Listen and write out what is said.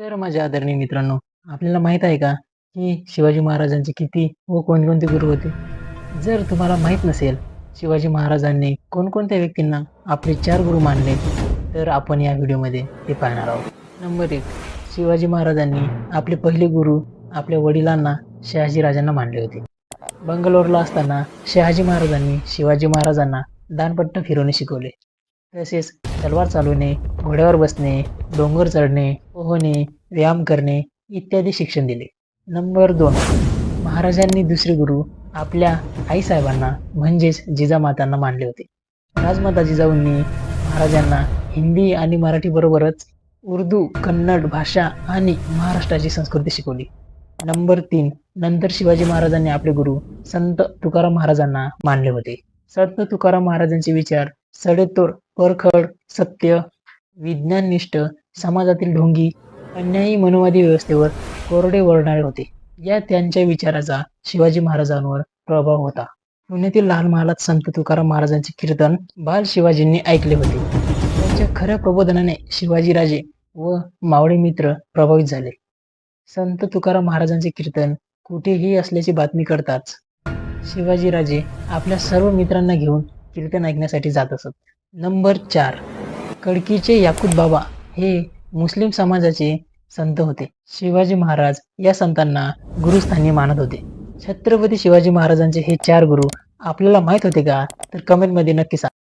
तर माझ्या आदरणीय मित्रांनो, आपल्याला माहीत आहे का, की शिवाजी महाराजांचे किती व कोणकोणते गुरु होते? जर तुम्हाला माहीत नसेल, शिवाजी महाराजांनी कोणकोणत्या व्यक्तींना आपले 4 गुरु मानले, तर आपण या व्हिडिओमध्ये ते पाहणार आहोत. नंबर 1, शिवाजी महाराजांनी आपले पहिले गुरु आपल्या वडिलांना शहाजी राजांना मानले होते. बंगलोरला असताना शहाजी महाराजांनी शिवाजी महाराजांना दांडपट्टा फिरवणे शिकवले. तसेच तलवार चालवणे, घोड्यावर बसणे, डोंगर चढणे, पोहणे, व्यायाम करणे इत्यादी शिक्षण दिले. नंबर 2, महाराजांनी दुसरे गुरु आपल्या आईसाहेबांना म्हणजेच जिजामातांना मानले होते. राजमाता जिजाऊंनी महाराजांना हिंदी आणि मराठी बरोबरच उर्दू, कन्नड भाषा आणि महाराष्ट्राची संस्कृती शिकवली. नंबर 3, नंतर शिवाजी महाराजांनी आपले गुरु संत तुकाराम महाराजांना मानले होते. संत तुकाराम महाराजांचे विचार सडेतोड, परखड, सत्य, विज्ञाननिष्ठ, समाजातील ढोंगी, अन्यायी मनोवादी व्यवस्थेवर कोरडे ओढणारे होते. या त्यांच्या विचाराचा शिवाजी महाराजांवर प्रभाव होता. पुण्यातील लाल महालात संत तुकाराम महाराजांचे कीर्तन बाल शिवाजींनी ऐकले होते. त्यांच्या खऱ्या प्रबोधनाने शिवाजीराजे व मावळे मित्र प्रभावित झाले. संत तुकाराम महाराजांचे कीर्तन कुठेही असल्याची बातमी कळताच शिवाजीराजे आपल्या सर्व मित्रांना घेऊन कीर्तन ऐकण्यासाठी जात असत. नंबर 4, कडकीचे याकूत बाबा हे मुस्लिम समाजाचे संत होते. शिवाजी महाराज या संतांना गुरुस्थानी मानत होते. छत्रपती शिवाजी महाराजांचे हे 4 गुरु आपल्याला माहीत होते का? तर कमेंटमध्ये नक्की सांगा.